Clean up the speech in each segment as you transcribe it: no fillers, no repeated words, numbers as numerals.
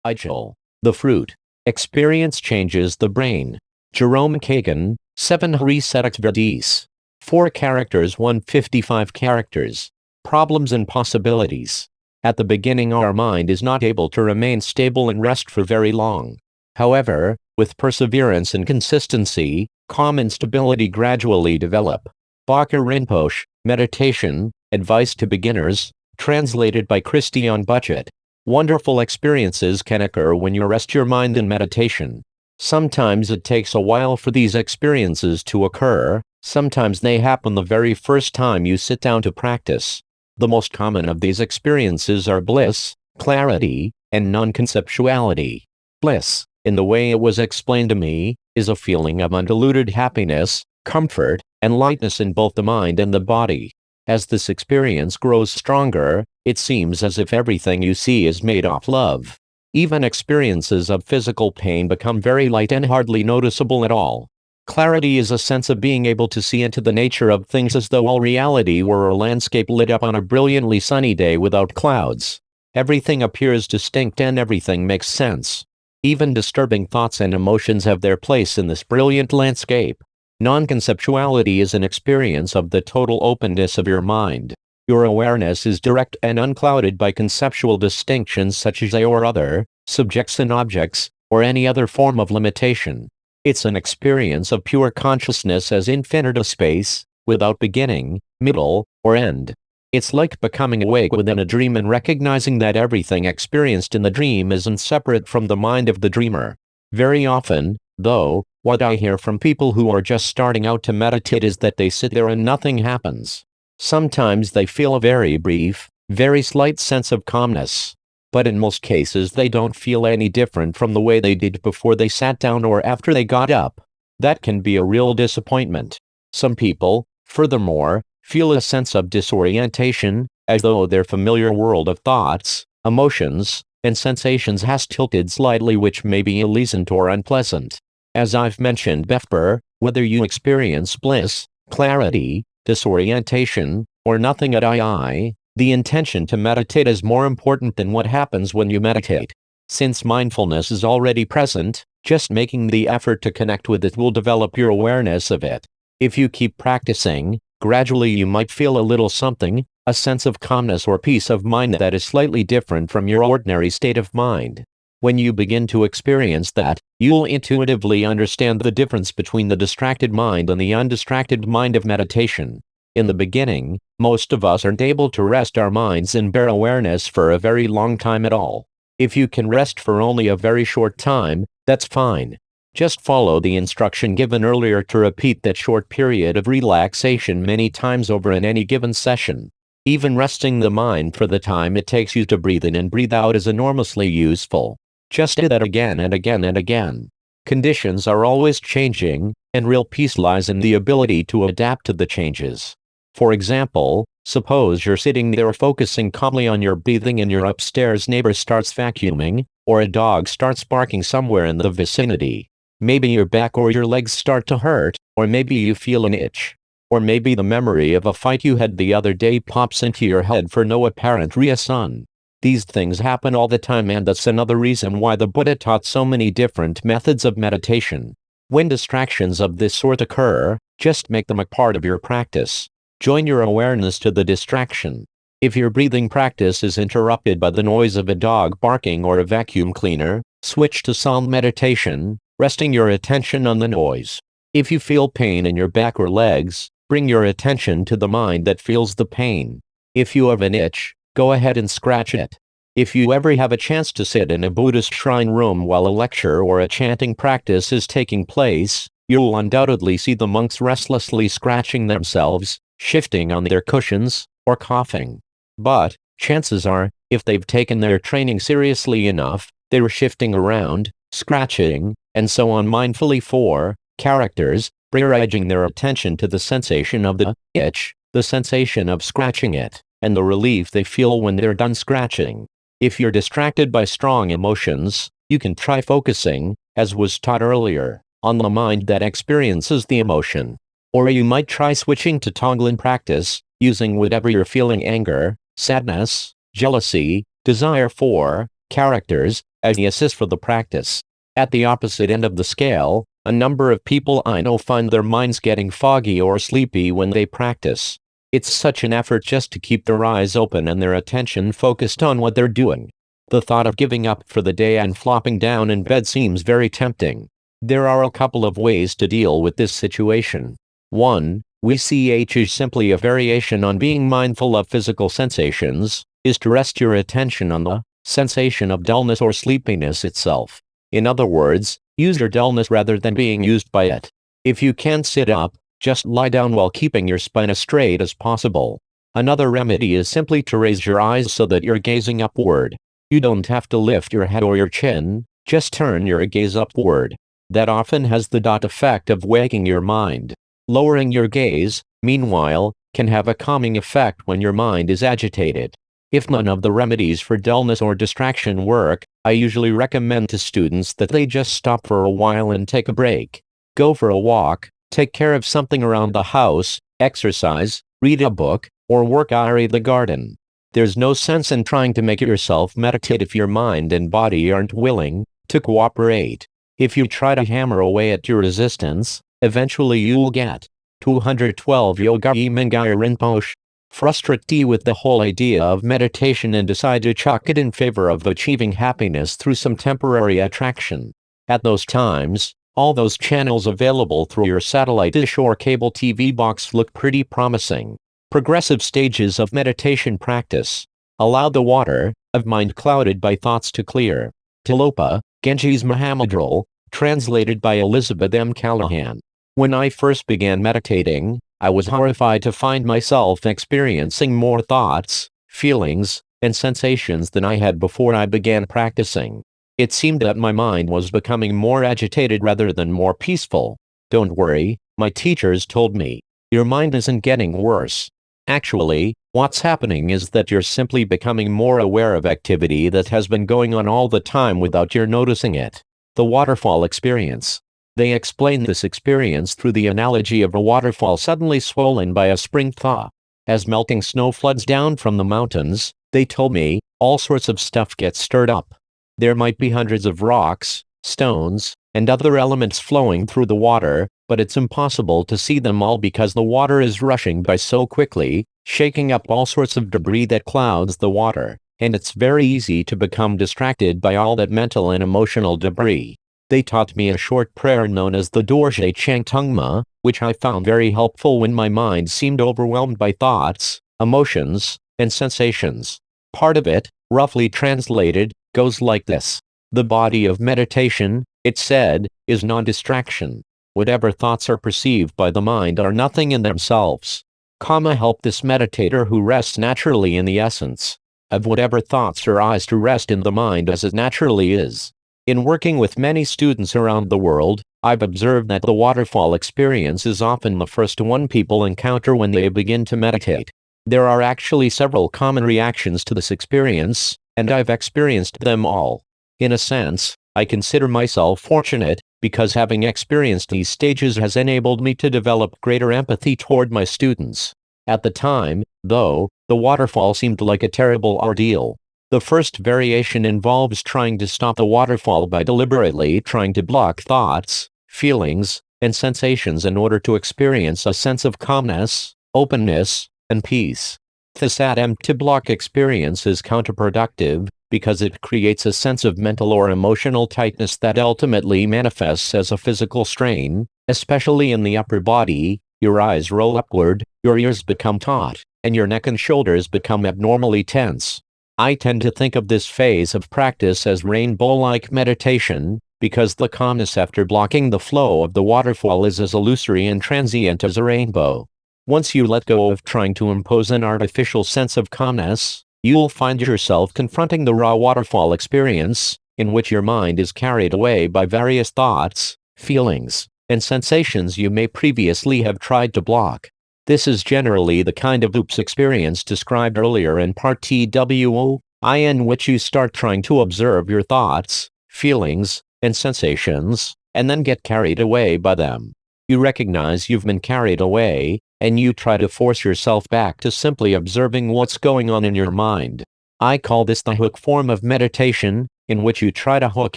Eichel. The fruit. Experience changes the brain. Jerome Kagan, 7 Resetakvidis. 4 characters 155 characters. Problems and possibilities. At the beginning our mind is not able to remain stable and rest for very long. However, with perseverance and consistency, calm and stability gradually develop. Bakar Rinpoche, Meditation, Advice to Beginners, translated by Christian Budget. Wonderful experiences can occur when you rest your mind in meditation. Sometimes it takes a while for these experiences to occur, sometimes they happen the very first time you sit down to practice. The most common of these experiences are bliss, clarity, and non-conceptuality. Bliss, in the way it was explained to me, is a feeling of undiluted happiness, comfort, and lightness in both the mind and the body. As this experience grows stronger, it seems as if everything you see is made of love. Even experiences of physical pain become very light and hardly noticeable at all. Clarity is a sense of being able to see into the nature of things as though all reality were a landscape lit up on a brilliantly sunny day without clouds. Everything appears distinct and everything makes sense. Even disturbing thoughts and emotions have their place in this brilliant landscape. Non-conceptuality is an experience of the total openness of your mind. Your awareness is direct and unclouded by conceptual distinctions such as I or other, subjects and objects, or any other form of limitation. It's an experience of pure consciousness as infinite as space, without beginning, middle, or end. It's like becoming awake within a dream and recognizing that everything experienced in the dream isn't separate from the mind of the dreamer. Very often, though, what I hear from people who are just starting out to meditate is that they sit there and nothing happens. Sometimes they feel a very brief, very slight sense of calmness. But in most cases they don't feel any different from the way they did before they sat down or after they got up. That can be a real disappointment. Some people, furthermore, feel a sense of disorientation, as though their familiar world of thoughts, emotions, and sensations has tilted slightly, which may be pleasant or unpleasant. As I've mentioned before, whether you experience bliss, clarity, disorientation, or nothing at all, the intention to meditate is more important than what happens when you meditate. Since mindfulness is already present, just making the effort to connect with it will develop your awareness of it. If you keep practicing, gradually you might feel a little something, a sense of calmness or peace of mind that is slightly different from your ordinary state of mind. When you begin to experience that, you'll intuitively understand the difference between the distracted mind and the undistracted mind of meditation. In the beginning, most of us aren't able to rest our minds in bare awareness for a very long time at all. If you can rest for only a very short time, that's fine. Just follow the instruction given earlier to repeat that short period of relaxation many times over in any given session. Even resting the mind for the time it takes you to breathe in and breathe out is enormously useful. Just do that again and again and again. Conditions are always changing, and real peace lies in the ability to adapt to the changes. For example, suppose you're sitting there focusing calmly on your breathing and your upstairs neighbor starts vacuuming, or a dog starts barking somewhere in the vicinity. Maybe your back or your legs start to hurt, or maybe you feel an itch. Or maybe the memory of a fight you had the other day pops into your head for no apparent reason. These things happen all the time, and that's another reason why the Buddha taught so many different methods of meditation. When distractions of this sort occur, just make them a part of your practice. Join your awareness to the distraction. If your breathing practice is interrupted by the noise of a dog barking or a vacuum cleaner, switch to sound meditation, resting your attention on the noise. If you feel pain in your back or legs, bring your attention to the mind that feels the pain. If you have an itch, go ahead and scratch it. If you ever have a chance to sit in a Buddhist shrine room while a lecture or a chanting practice is taking place, you'll undoubtedly see the monks restlessly scratching themselves, shifting on their cushions, or coughing. But, chances are, if they've taken their training seriously enough, they're shifting around, scratching, and so on mindfully for characters, bringing their attention to the sensation of the itch, the sensation of scratching it, and the relief they feel when they're done scratching. If you're distracted by strong emotions, you can try focusing, as was taught earlier, on the mind that experiences the emotion. Or you might try switching to Tonglen practice, using whatever you're feeling: anger, sadness, jealousy, desire for, characters, as the assist for the practice. At the opposite end of the scale, a number of people I know find their minds getting foggy or sleepy when they practice. It's such an effort just to keep their eyes open and their attention focused on what they're doing. The thought of giving up for the day and flopping down in bed seems very tempting. There are a couple of ways to deal with this situation. 1. WCH is simply a variation on being mindful of physical sensations, is to rest your attention on the sensation of dullness or sleepiness itself. In other words, use your dullness rather than being used by it. If you can't sit up, just lie down while keeping your spine as straight as possible. Another remedy is simply to raise your eyes so that you're gazing upward. You don't have to lift your head or your chin, just turn your gaze upward. That often has the effect of waking your mind. Lowering your gaze, meanwhile, can have a calming effect when your mind is agitated. If none of the remedies for dullness or distraction work, I usually recommend to students that they just stop for a while and take a break. Go for a walk, take care of something around the house, exercise, read a book, or work in the garden. There's no sense in trying to make yourself meditate if your mind and body aren't willing to cooperate. If you try to hammer away at your resistance, eventually you'll get 212 Yogai Mingaya Rinpoche. Frustrated with the whole idea of meditation and decide to chuck it in favor of achieving happiness through some temporary attraction. At those times, all those channels available through your satellite dish or cable TV box look pretty promising. Progressive stages of meditation practice. Allow the water of mind clouded by thoughts to clear. Tilopa, Genji's Mahamadral, translated by Elizabeth M. Callahan. When I first began meditating, I was horrified to find myself experiencing more thoughts, feelings, and sensations than I had before I began practicing. It seemed that my mind was becoming more agitated rather than more peaceful. Don't worry, my teachers told me. Your mind isn't getting worse. Actually, what's happening is that you're simply becoming more aware of activity that has been going on all the time without your noticing it. The waterfall experience. They explain this experience through the analogy of a waterfall suddenly swollen by a spring thaw. As melting snow floods down from the mountains, they told me, all sorts of stuff gets stirred up. There might be hundreds of rocks, stones, and other elements flowing through the water, but it's impossible to see them all because the water is rushing by so quickly, shaking up all sorts of debris that clouds the water, and it's very easy to become distracted by all that mental and emotional debris. They taught me a short prayer known as the Dorje Changtungma, which I found very helpful when my mind seemed overwhelmed by thoughts, emotions, and sensations. Part of it, roughly translated, goes like this. The body of meditation, it said, is non-distraction. Whatever thoughts are perceived by the mind are nothing in themselves. Help this meditator who rests naturally in the essence of whatever thoughts arise to rest in the mind as it naturally is. In working with many students around the world, I've observed that the waterfall experience is often the first one people encounter when they begin to meditate. There are actually several common reactions to this experience, and I've experienced them all. In a sense, I consider myself fortunate, because having experienced these stages has enabled me to develop greater empathy toward my students. At the time, though, the waterfall seemed like a terrible ordeal. The first variation involves trying to stop the waterfall by deliberately trying to block thoughts, feelings, and sensations in order to experience a sense of calmness, openness, and peace. This attempt to block experience is counterproductive, because it creates a sense of mental or emotional tightness that ultimately manifests as a physical strain, especially in the upper body. Your eyes roll upward, your ears become taut, and your neck and shoulders become abnormally tense. I tend to think of this phase of practice as rainbow-like meditation, because the calmness after blocking the flow of the waterfall is as illusory and transient as a rainbow. Once you let go of trying to impose an artificial sense of calmness, you'll find yourself confronting the raw waterfall experience, in which your mind is carried away by various thoughts, feelings, and sensations you may previously have tried to block. This is generally the kind of oops experience described earlier in Part TWO, in which you start trying to observe your thoughts, feelings, and sensations, and then get carried away by them. You recognize you've been carried away, and you try to force yourself back to simply observing what's going on in your mind. I call this the hook form of meditation, in which you try to hook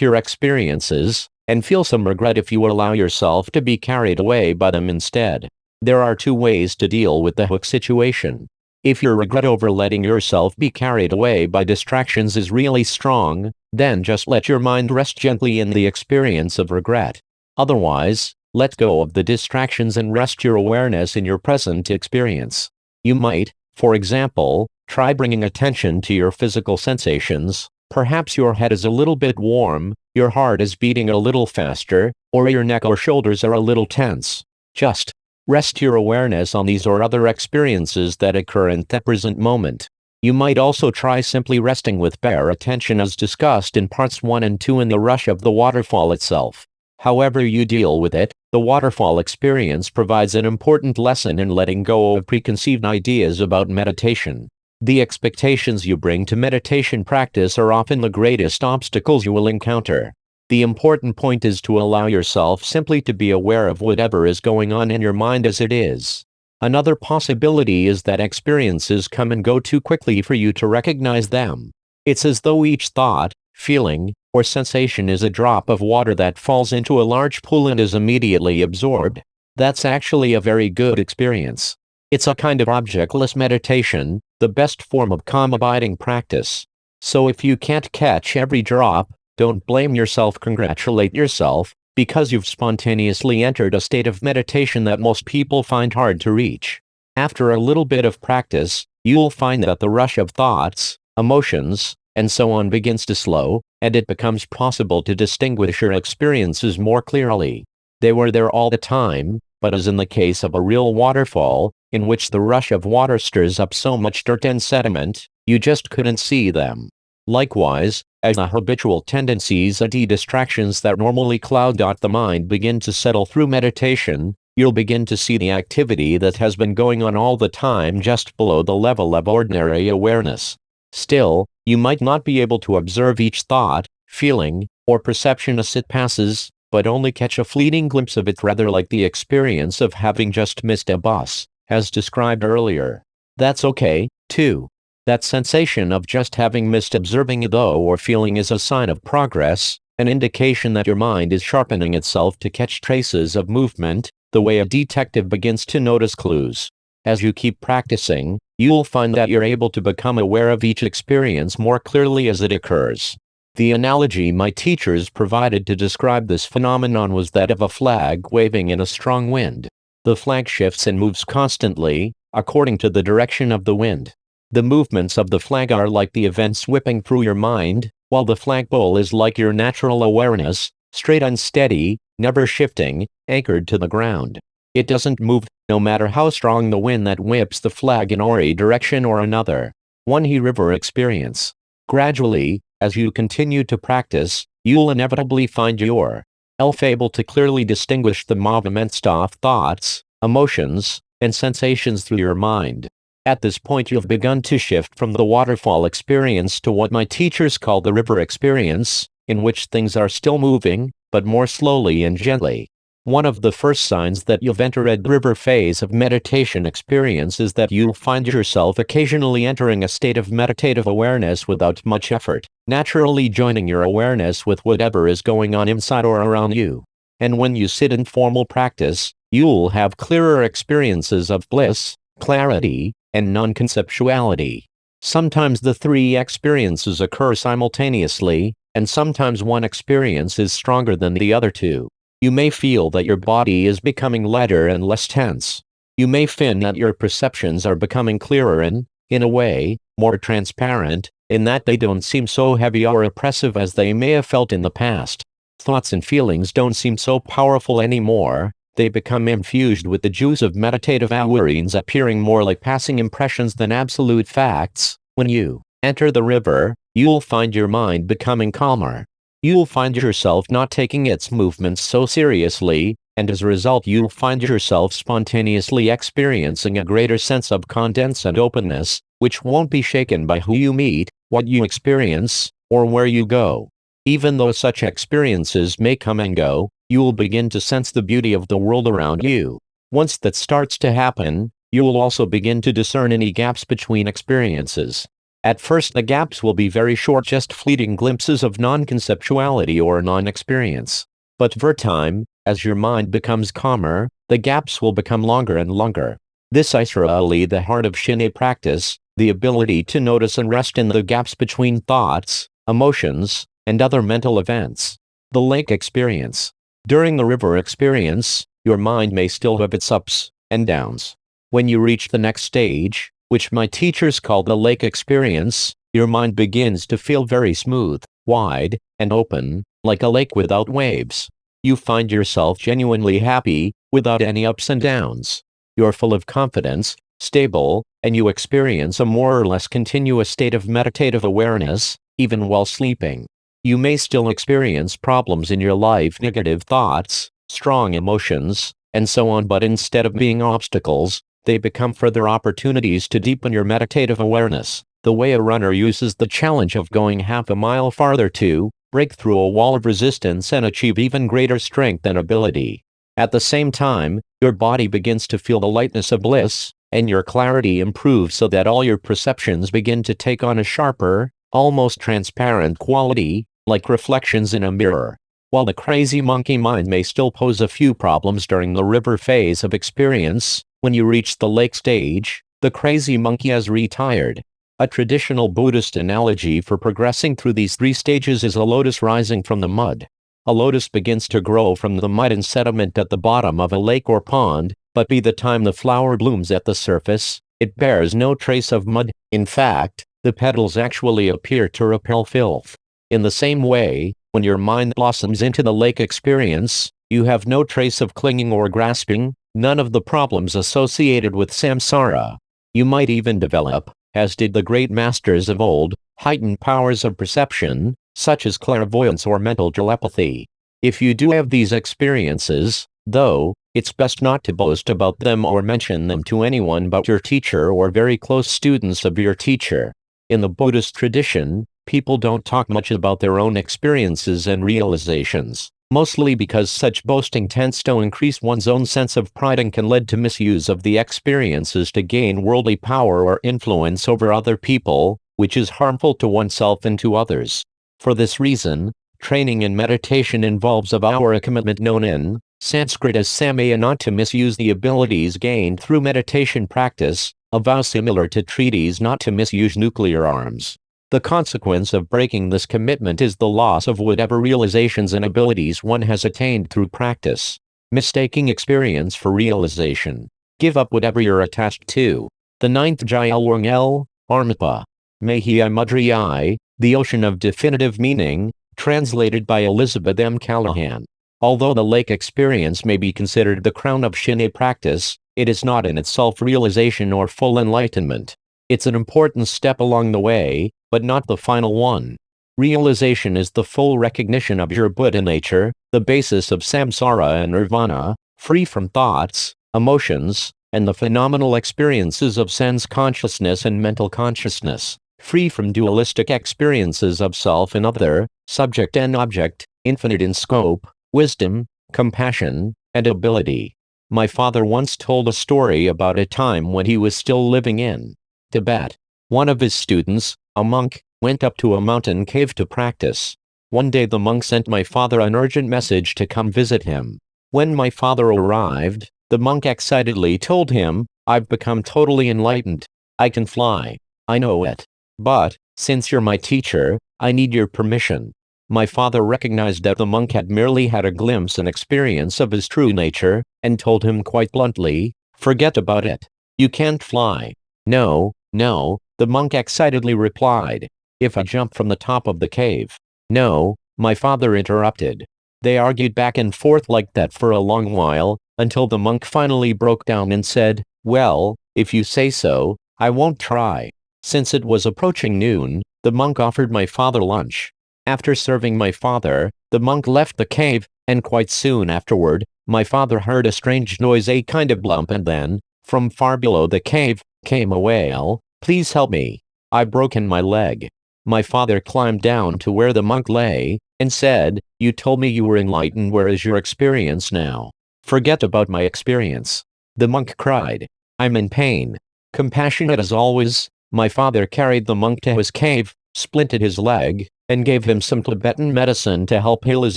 your experiences, and feel some regret if you allow yourself to be carried away by them instead. There are two ways to deal with the hook situation. If your regret over letting yourself be carried away by distractions is really strong, then just let your mind rest gently in the experience of regret. Otherwise, let go of the distractions and rest your awareness in your present experience. You might, for example, try bringing attention to your physical sensations. Perhaps your head is a little bit warm, your heart is beating a little faster, or your neck or shoulders are a little tense. Just rest your awareness on these or other experiences that occur in the present moment. You might also try simply resting with bare attention as discussed in parts 1 and 2 in the rush of the waterfall itself. However you deal with it, the waterfall experience provides an important lesson in letting go of preconceived ideas about meditation. The expectations you bring to meditation practice are often the greatest obstacles you will encounter. The important point is to allow yourself simply to be aware of whatever is going on in your mind as it is. Another possibility is that experiences come and go too quickly for you to recognize them. It's as though each thought, feeling, or sensation is a drop of water that falls into a large pool and is immediately absorbed. That's actually a very good experience. It's a kind of objectless meditation, the best form of calm abiding practice. So if you can't catch every drop, don't blame yourself, congratulate yourself, because you've spontaneously entered a state of meditation that most people find hard to reach. After a little bit of practice, you'll find that the rush of thoughts, emotions, and so on begins to slow, and it becomes possible to distinguish your experiences more clearly. They were there all the time, but as in the case of a real waterfall, in which the rush of water stirs up so much dirt and sediment, you just couldn't see them. Likewise, as the habitual tendencies and distractions that normally cloud the mind begin to settle through meditation, you'll begin to see the activity that has been going on all the time just below the level of ordinary awareness. Still, you might not be able to observe each thought, feeling, or perception as it passes, but only catch a fleeting glimpse of it, rather like the experience of having just missed a bus, as described earlier. That's okay, too. That sensation of just having missed observing it though or feeling is a sign of progress, an indication that your mind is sharpening itself to catch traces of movement, the way a detective begins to notice clues. As you keep practicing, you'll find that you're able to become aware of each experience more clearly as it occurs. The analogy my teachers provided to describe this phenomenon was that of a flag waving in a strong wind. The flag shifts and moves constantly, according to the direction of the wind. The movements of the flag are like the events whipping through your mind, while the flagpole is like your natural awareness, straight and steady, never shifting, anchored to the ground. It doesn't move, no matter how strong the wind that whips the flag in a direction or another. One river experience. Gradually, as you continue to practice, you'll inevitably find yourself able to clearly distinguish the movements of thoughts, emotions, and sensations through your mind. At this point you've begun to shift from the waterfall experience to what my teachers call the river experience, in which things are still moving, but more slowly and gently. One of the first signs that you've entered the river phase of meditation experience is that you'll find yourself occasionally entering a state of meditative awareness without much effort, naturally joining your awareness with whatever is going on inside or around you. And when you sit in formal practice, you'll have clearer experiences of bliss, clarity, and non-conceptuality. Sometimes the three experiences occur simultaneously, and sometimes one experience is stronger than the other two. You may feel that your body is becoming lighter and less tense. You may find that your perceptions are becoming clearer and, in a way, more transparent, in that they don't seem so heavy or oppressive as they may have felt in the past. Thoughts and feelings don't seem so powerful anymore. They become infused with the juice of meditative awareness, appearing more like passing impressions than absolute facts. When you enter the river, you'll find your mind becoming calmer. You'll find yourself not taking its movements so seriously, and as a result you'll find yourself spontaneously experiencing a greater sense of confidence and openness, which won't be shaken by who you meet, what you experience, or where you go. Even though such experiences may come and go, you'll begin to sense the beauty of the world around you. Once that starts to happen, you'll also begin to discern any gaps between experiences. At first the gaps will be very short, just fleeting glimpses of non-conceptuality or non-experience. But over time, as your mind becomes calmer, the gaps will become longer and longer. This is really the heart of Shin practice, the ability to notice and rest in the gaps between thoughts, emotions, and other mental events. The lake experience. During the river experience, your mind may still have its ups and downs. When you reach the next stage, which my teachers call the lake experience, your mind begins to feel very smooth, wide, and open, like a lake without waves. You find yourself genuinely happy, without any ups and downs. You're full of confidence, stable, and you experience a more or less continuous state of meditative awareness, even while sleeping. You may still experience problems in your life, negative thoughts, strong emotions, and so on, but instead of being obstacles, they become further opportunities to deepen your meditative awareness, the way a runner uses the challenge of going half a mile farther to break through a wall of resistance and achieve even greater strength and ability. At the same time, your body begins to feel the lightness of bliss, and your clarity improves so that all your perceptions begin to take on a sharper, almost transparent quality, like reflections in a mirror. While the crazy monkey mind may still pose a few problems during the river phase of experience, when you reach the lake stage, the crazy monkey has retired. A traditional Buddhist analogy for progressing through these three stages is a lotus rising from the mud. A lotus begins to grow from the mud and sediment at the bottom of a lake or pond, but by the time the flower blooms at the surface, it bears no trace of mud. In fact, the petals actually appear to repel filth. In the same way, when your mind blossoms into the lake experience, you have no trace of clinging or grasping, none of the problems associated with samsara. You might even develop, as did the great masters of old, heightened powers of perception, such as clairvoyance or mental telepathy. If you do have these experiences, though, it's best not to boast about them or mention them to anyone but your teacher or very close students of your teacher. In the Buddhist tradition, people don't talk much about their own experiences and realizations, mostly because such boasting tends to increase one's own sense of pride and can lead to misuse of the experiences to gain worldly power or influence over other people, which is harmful to oneself and to others. For this reason, training in meditation involves a vow or a commitment known in Sanskrit as samaya not to misuse the abilities gained through meditation practice, a vow similar to treaties not to misuse nuclear arms. The consequence of breaking this commitment is the loss of whatever realizations and abilities one has attained through practice. Mistaking experience for realization. Give up whatever you're attached to. The ninth Jyalwangel, Armapa. Mahia Mudriyai, The Ocean of Definitive Meaning, translated by Elizabeth M. Callahan. Although the lake experience may be considered the crown of Shin practice, it is not in itself realization or full enlightenment. It's an important step along the way, but not the final one. Realization is the full recognition of your Buddha nature, the basis of samsara and nirvana, free from thoughts, emotions, and the phenomenal experiences of sense consciousness and mental consciousness, free from dualistic experiences of self and other, subject and object, infinite in scope, wisdom, compassion, and ability. My father once told a story about a time when he was still living in Tibet. One of his students, a monk, went up to a mountain cave to practice. One day the monk sent my father an urgent message to come visit him. When my father arrived, the monk excitedly told him, "I've become totally enlightened. I can fly. I know it. But, since you're my teacher, I need your permission." My father recognized that the monk had merely had a glimpse and experience of his true nature, and told him quite bluntly, "Forget about it. You can't fly." "No, no," the monk excitedly replied. "If I jump from the top of the cave." "No," my father interrupted. They argued back and forth like that for a long while, until the monk finally broke down and said, "Well, if you say so, I won't try." Since it was approaching noon, the monk offered my father lunch. After serving my father, the monk left the cave, and quite soon afterward, my father heard a strange noise, a kind of lump, and then, from far below the cave, came a wail, "Please help me. I've broken my leg." My father climbed down to where the monk lay, and said, "You told me you were enlightened. Where is your experience now? Forget about my experience." The monk cried, "I'm in pain." Compassionate as always, My father carried the monk to his cave, splinted his leg, and gave him some Tibetan medicine to help heal his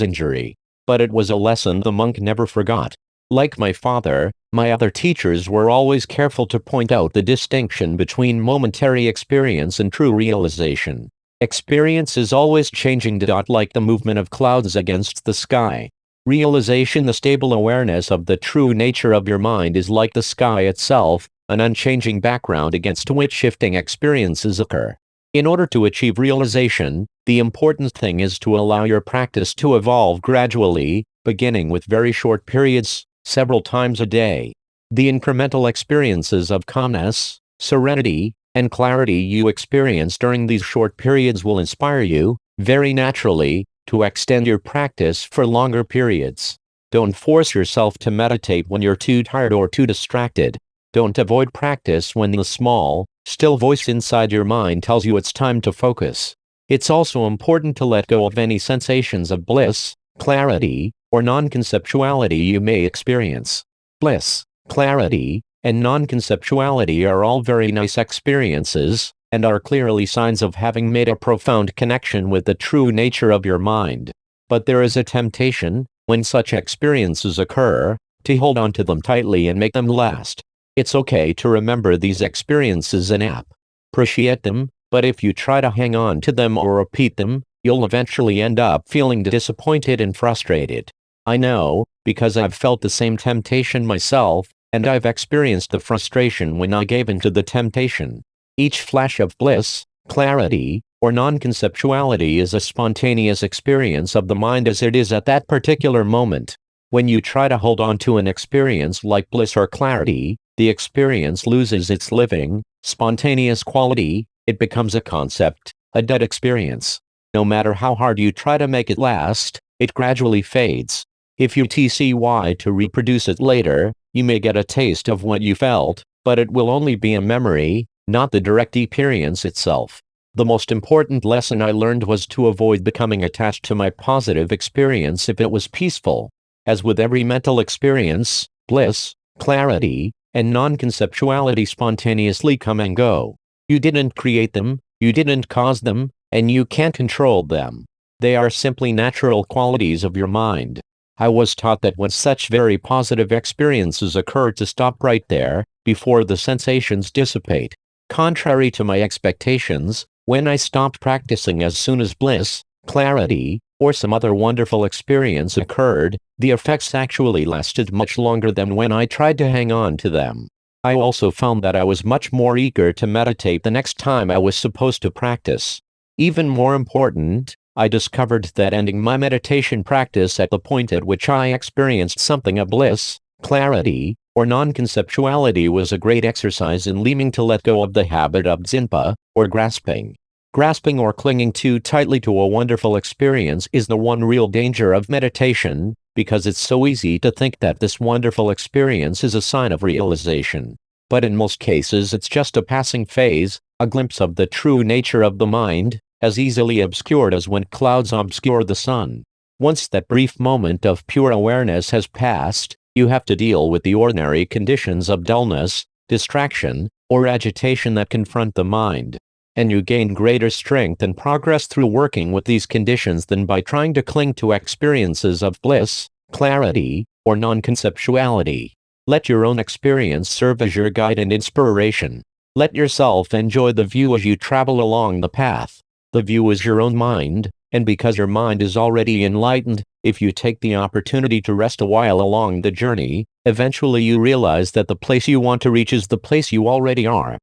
injury. But it was a lesson the monk never forgot. Like my father, my other teachers were always careful to point out the distinction between momentary experience and true realization. Experience is always changing, like the movement of clouds against the sky. Realization, the stable awareness of the true nature of your mind, is like the sky itself, an unchanging background against which shifting experiences occur. In order to achieve realization, the important thing is to allow your practice to evolve gradually, beginning with very short periods, several times a day. The incremental experiences of calmness, serenity, and clarity you experience during these short periods will inspire you, very naturally, to extend your practice for longer periods. Don't force yourself to meditate when you're too tired or too distracted. Don't avoid practice when the small, still voice inside your mind tells you it's time to focus. It's also important to let go of any sensations of bliss, clarity, or non-conceptuality you may experience. Bliss, clarity, and non-conceptuality are all very nice experiences, and are clearly signs of having made a profound connection with the true nature of your mind. But there is a temptation, when such experiences occur, to hold on to them tightly and make them last. It's okay to remember these experiences and appreciate them, but if you try to hang on to them or repeat them, you'll eventually end up feeling disappointed and frustrated. I know, because I've felt the same temptation myself, and I've experienced the frustration when I gave in to the temptation. Each flash of bliss, clarity, or non-conceptuality is a spontaneous experience of the mind as it is at that particular moment. When you try to hold on to an experience like bliss or clarity, the experience loses its living, spontaneous quality. It becomes a concept, a dead experience. No matter how hard you try to make it last, it gradually fades. If you try to reproduce it later, you may get a taste of what you felt, but it will only be a memory, not the direct experience itself. The most important lesson I learned was to avoid becoming attached to my positive experience if it was peaceful. As with every mental experience, bliss, clarity, and non-conceptuality spontaneously come and go. You didn't create them, you didn't cause them, and you can't control them. They are simply natural qualities of your mind. I was taught that when such very positive experiences occur to stop right there, before the sensations dissipate. Contrary to my expectations, when I stopped practicing as soon as bliss, clarity, or some other wonderful experience occurred, the effects actually lasted much longer than when I tried to hang on to them. I also found that I was much more eager to meditate the next time I was supposed to practice. Even more important, I discovered that ending my meditation practice at the point at which I experienced something of bliss, clarity, or non-conceptuality was a great exercise in learning to let go of the habit of dzimpa, or grasping. Grasping or clinging too tightly to a wonderful experience is the one real danger of meditation, because it's so easy to think that this wonderful experience is a sign of realization. But in most cases it's just a passing phase, a glimpse of the true nature of the mind, as easily obscured as when clouds obscure the sun. Once that brief moment of pure awareness has passed, you have to deal with the ordinary conditions of dullness, distraction, or agitation that confront the mind. And you gain greater strength and progress through working with these conditions than by trying to cling to experiences of bliss, clarity, or non-conceptuality. Let your own experience serve as your guide and inspiration. Let yourself enjoy the view as you travel along the path. The view is your own mind, and because your mind is already enlightened, if you take the opportunity to rest a while along the journey, eventually you realize that the place you want to reach is the place you already are.